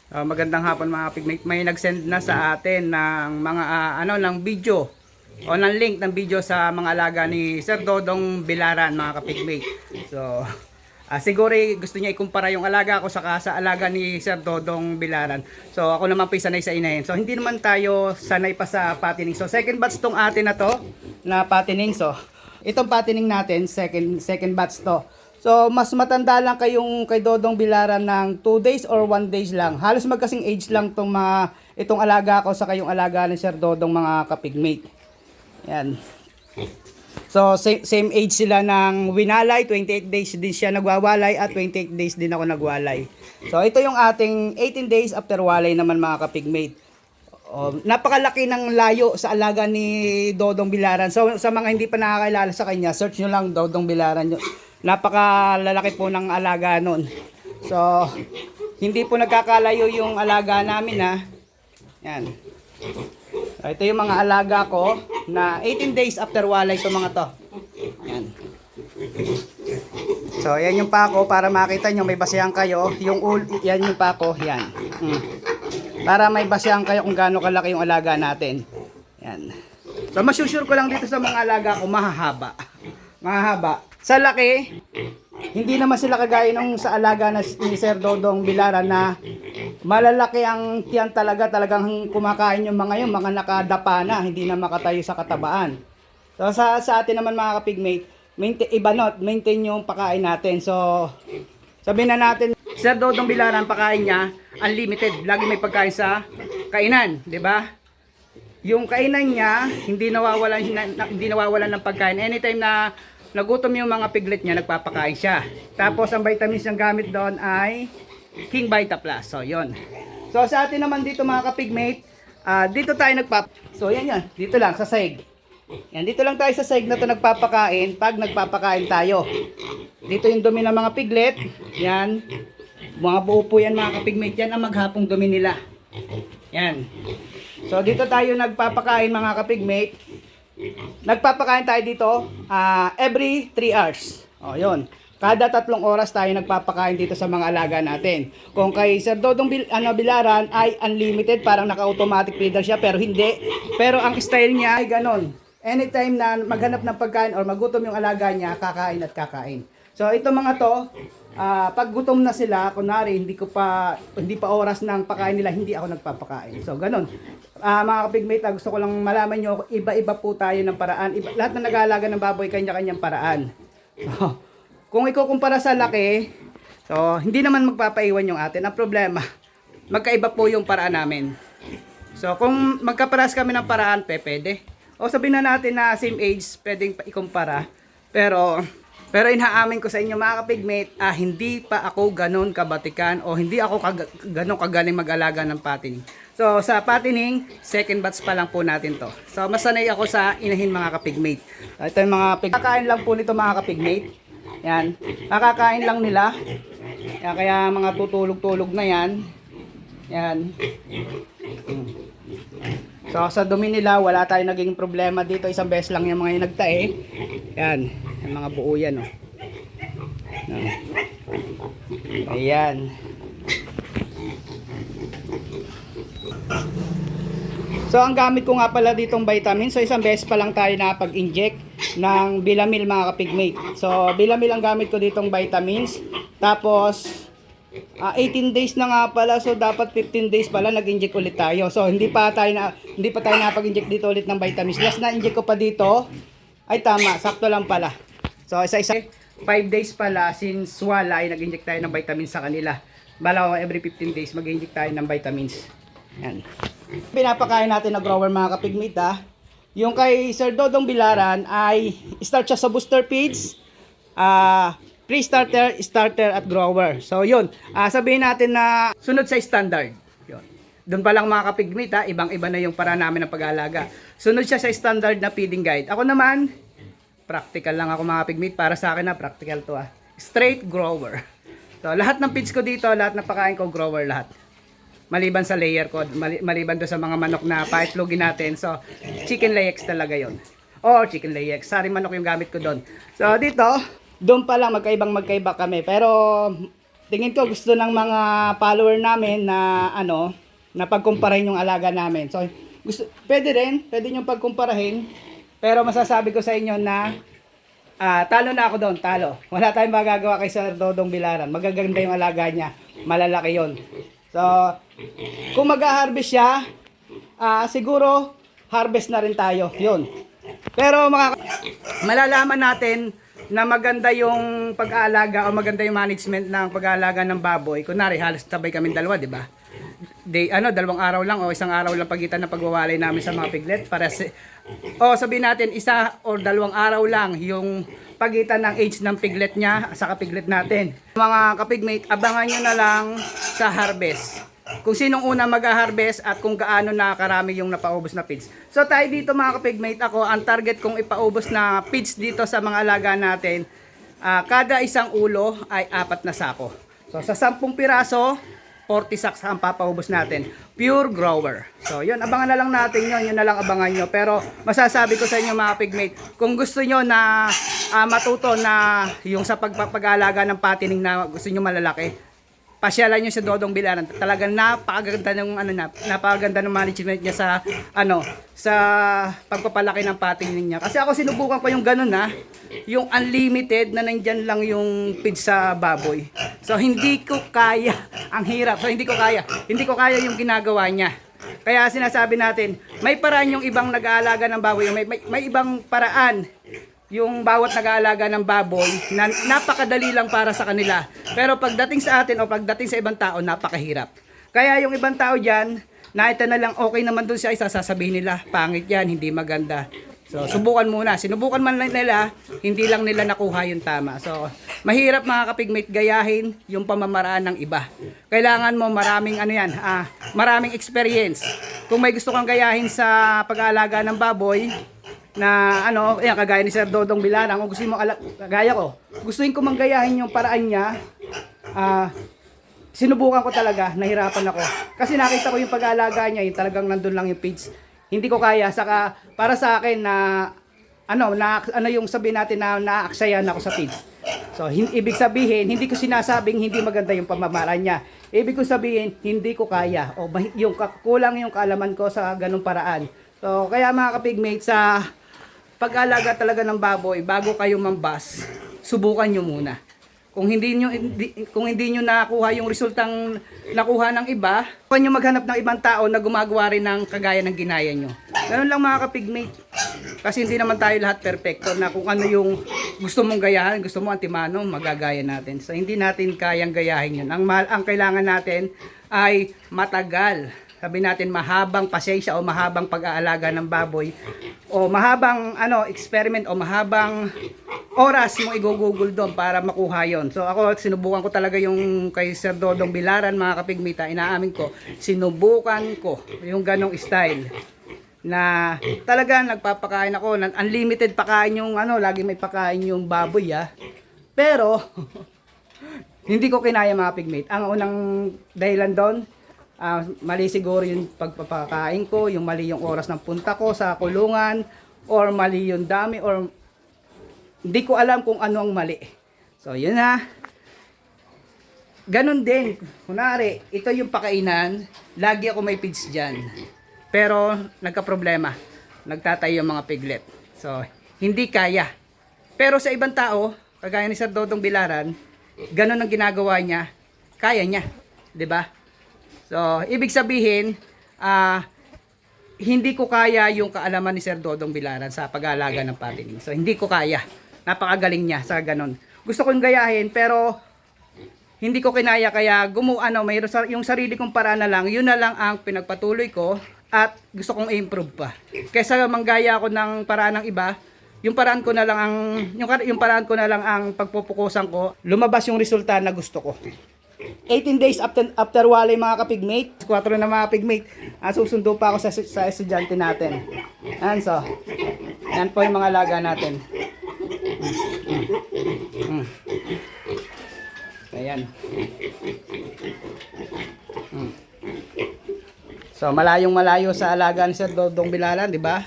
Magandang hapon mga pigmate. May nag-send na sa atin ng mga ng video o ng link ng video sa mga alaga ni Sir Dodong Bilaran mga kapigmate. So, siguro gusto niya ikumpara yung alaga ko sa alaga ni Sir Dodong Bilaran. So, ako naman po sanay sa inahin. So, hindi naman tayo sanay pa sa patining. So, second batch tong atin na to na patining. So, itong patining natin, second batch to. So, mas matanda lang kay Dodong Bilaran ng 2 days or 1 days lang. Halos magkasing age lang itong alaga ko sa kayong alaga ni Sir Dodong mga kapigmate. Yan. So, same age sila ng winalay. 28 days din siya nagwawalay at 28 days din ako nagwalay. So, ito yung ating 18 days after walay naman mga kapigmate. Napakalaki ng layo sa alaga ni Dodong Bilaran. So, sa mga hindi pa nakakilala sa kanya, search nyo lang Dodong Bilaran. Napakalalaki po ng alaga nun. So, hindi po nagkakalayo yung alaga namin ha. Yan. So, ito yung mga alaga ko na 18 days after walay ito mga to. Yan. So, yan yung pako para makita nyo may basehan kayo. Yan yung pako. Yan. Para may basehan kayo kung gaano kalaki yung alaga natin. Yan. So, masusure ko lang dito sa mga alaga ko, mahahaba. Mahahaba. Sa laki, hindi naman sila kagaya nung sa alaga ni Sir Dodong Bilaran na malalaki ang tiyan talagang kumakain yung mga nakadapa na, hindi na makatayo sa katabaan. So sa atin naman mga kapigmate, maintain yung pakain natin. So sabihin na natin, Sir Dodong Bilaran pakain niya unlimited, lagi may pagkain sa kainan, 'di ba? Yung kainan niya hindi nawawalan ng pagkain. Anytime na nagutom yung mga piglet niya, nagpapakain siya. Tapos ang vitamins niyang gamit doon ay King Vita Plus. So, yon. So, sa atin naman dito mga kapigmate, dito tayo So, yan. Dito lang, sa sahig. Yan, dito lang tayo sa sahig na to nagpapakain pag nagpapakain tayo. Dito yung dumi ng mga piglet. Yan. Mga buo po yan mga kapigmate. Yan ang maghapong dumi nila. Yan. So, dito tayo nagpapakain mga kapigmate. Nagpapakain tayo dito every 3 hours. O, yun. Kada 3 oras tayo nagpapakain dito sa mga alaga natin. Kung kay Sir Dodong Bilaran ay unlimited, parang naka-automatic feeder siya, pero hindi. Pero ang style niya ay ganon. Anytime na maghanap ng pagkain or magutom yung alaga niya, kakain at kakain. So, ito mga to, pag gutom na sila, kunwari, hindi pa oras ng pakain nila, hindi ako nagpapakain. So, ganon. Mga kapigmate, gusto ko lang malaman nyo, iba-iba po tayo ng paraan. Lahat na nag-aalaga ng baboy, kanya-kanyang paraan. So, kung ikukumpara sa laki, so, hindi naman magpapaiwan yung atin. Ang problema, magkaiba po yung paraan namin. So, kung magkaparas kami ng paraan, pwede. O sabihin na natin na same age, pwedeng ikumpara. Pero inaamin ko sa inyo mga kapigmate, hindi pa ako ganon kabatikan o hindi ako ganon kagaling mag-alaga ng patining. So sa patining, second batch pa lang po natin to. So masanay ako sa inahin mga kapigmate. Ito yung mga kakain lang po nito mga kapigmate. Yan, nakakain lang nila. Yan, kaya mga tutulog-tulog na yan. Yan. So sa dumi nila, wala tayong naging problema dito. Isang beses lang yung mga nagtae. Yan, yung mga buo yan oh. Ayan. So ang gamit ko nga pala ditong vitamin, so isang beses pa lang tayo nakapag-inject ng Bilamil mga kapigmate. So Bilamil ang gamit ko ditong vitamins. Tapos 18 days na nga pala, so dapat 15 days pala nag-inject ulit tayo. So hindi pa tayo nakapag-inject dito ulit ng vitamins. Last na inject ko pa dito, ay tama, sakto lang pala. So isa-isa 5 days pala since wala ay nag-inject tayo ng vitamins sa kanila. Bala every 15 days mag-inject tayo ng vitamins. Yan. Pinapakain natin na grower mga kapigmate ha. Yung kay Sir Dodong Bilaran ay start siya sa booster feeds, pre-starter, starter at grower. So yun, sabihin natin na sunod sa standard. Yun. Doon pa lang mga kapigmate ha, ibang-iba na yung para namin ng pag-aalaga. Sunod siya sa standard na feeding guide. Ako naman, practical lang ako mga kapigmate. Para sa akin na practical to ha. Straight grower. So lahat ng feeds ko dito, lahat ng pakain ko grower lahat. Maliban sa layer ko, maliban do sa mga manok na pa-itlogin natin. So, chicken layex talaga yon. Or chicken layex. Sari manok yung gamit ko doon. So, dito, doon pa lang magkaiba kami. Pero, tingin ko gusto ng mga follower namin na ano, na pagkumparahin yung alaga namin. So, pwede nyo pagkumparahin, pero masasabi ko sa inyo na talo na ako doon, talo. Wala tayong magagawa kay Sir Dodong Bilaran. Magaganda yung alaga niya, malalaki yon. So, kung mag-harvest siya, siguro harvest na rin tayo, yun. Pero malalaman natin na maganda yung pag-aalaga o maganda yung management ng pag-aalaga ng baboy. Kunwari, halos tabay kami dalawa, di ba? Dalawang araw lang o isang araw lang pagitan ng pagwawalay namin sa mga piglet para sabihin natin isa o dalawang araw lang yung pagitan ng age ng piglet niya sa kapiglet natin. Mga kapigmate, abangan nyo na lang sa harvest. Kung sinong una mag-harvest at kung gaano na karami yung napaubos na feeds. So tayo dito mga kapigmate, ako ang target kong ipaubos na feeds dito sa mga alaga natin, kada isang ulo ay 4 na sako. So sa 10 piraso, 40 sacks ang papaubos natin. Pure grower. So yun, abangan na lang natin yun. Yun na lang abangan nyo. Pero masasabi ko sa inyo mga pigmate, kung gusto nyo na matuto na yung sa pag-alaga ng patining na gusto nyo malalaki, pasyalan nyo sa Dodong Bilaran. Talagang napakaganda ng napakaganda ng management niya sa pagpapalaki ng patining niya. Kasi ako sinubukan ko yung ganun yung unlimited na nandyan lang yung feed sa baboy. So hindi ko kaya, ang hirap. So hindi ko kaya yung ginagawa niya. Kaya sinasabi natin, may paraan yung ibang nag-aalaga ng baboy, may ibang paraan yung bawat nag-aalaga ng baboy na napakadali lang para sa kanila. Pero pagdating sa atin o pagdating sa ibang tao, napakahirap. Kaya yung ibang tao dyan, nakita na lang okay naman dun siya, sasabihin nila, pangit yan, hindi maganda. So subukan muna. Sinubukan man lang nila, hindi lang nila nakuha yung tama. So mahirap mga kapigmate gayahin yung pamamaraan ng iba. Kailangan mo maraming maraming experience. Kung may gusto kang gayahin sa pag-aalaga ng baboy, na kagaya ni Sir Dodong Bilaran, kung gusto mo kagaya ko, gustuin ko manggayahin yung paraan niya, sinubukan ko talaga, nahirapan ako. Kasi nakita ko yung pag-aalaga niya, yung talagang nandun lang yung feeds. Hindi ko kaya, saka para sa akin yung sabihin natin na naaksayan ako sa feeds. So, ibig sabihin, hindi ko sinasabing hindi maganda yung pamamaraan niya. Ibig ko sabihin, hindi ko kaya. O yung kulang yung kaalaman ko sa ganung paraan. So, kaya mga kapigmate, sa pag-alaga talaga ng baboy, bago kayo mambas, subukan nyo muna. Kung hindi nyo nakuha yung resultang nakuha ng iba, huwag nyo maghanap ng ibang tao na gumagawa rin ng kagaya ng ginaya nyo. Ganun lang mga kapigmate. Kasi hindi naman tayo lahat perfecto na kung ano yung gusto mong gayahan, gusto mo antimano, magagaya natin. So hindi natin kayang gayahin yun. Ang kailangan natin ay matagal. Sabi natin mahabang pasensya o mahabang pag-aalaga ng baboy o mahabang experiment o mahabang oras mo i-google doon para makuha yon. So ako sinubukan ko talaga yung kay Sir Dodong Bilaran mga kapigmita, inaamin ko, sinubukan ko yung ganong style na talaga nagpapakain ako ng unlimited pakain yung lagi may pakain yung baboy pero hindi ko kinaya mga pigmate. Ang unang dahilan doon, mali siguro yung pagpapakain ko, yung mali yung oras ng punta ko sa kulungan, or mali yung dami, or hindi ko alam kung ano ang mali. So yun ganun din, kunwari ito yung pakainan, lagi ako may feeds dyan, pero nagka-problema, nagtatayo yung mga piglet. So hindi kaya. Pero sa ibang tao, kagaya ni Sir Dodong Bilaran, ganun ang ginagawa niya, kaya niya, 'di ba? So, ibig sabihin, hindi ko kaya yung kaalaman ni Sir Dodong Bilaran sa pag-aalaga ng patining. So, hindi ko kaya. Napakagaling niya sa ganon. Gusto kong gayahin, pero hindi ko kinaya, kaya mayroon yung sarili kong paraan na lang, yun na lang ang pinagpatuloy ko at gusto kong i-improve pa. Kaysa manggaya ako ng paraan ng iba, yung paraan ko na lang ang pagpupukusan ko, lumabas yung resulta na gusto ko. 18 days after walay mga kapigmate, 4 na mga pigmate, susundo pa ako sa estudyante natin. So, yan po yung mga alaga natin. Ayan. So, malayong malayo sa alaga ni Sir Dodong Bilaran, di ba?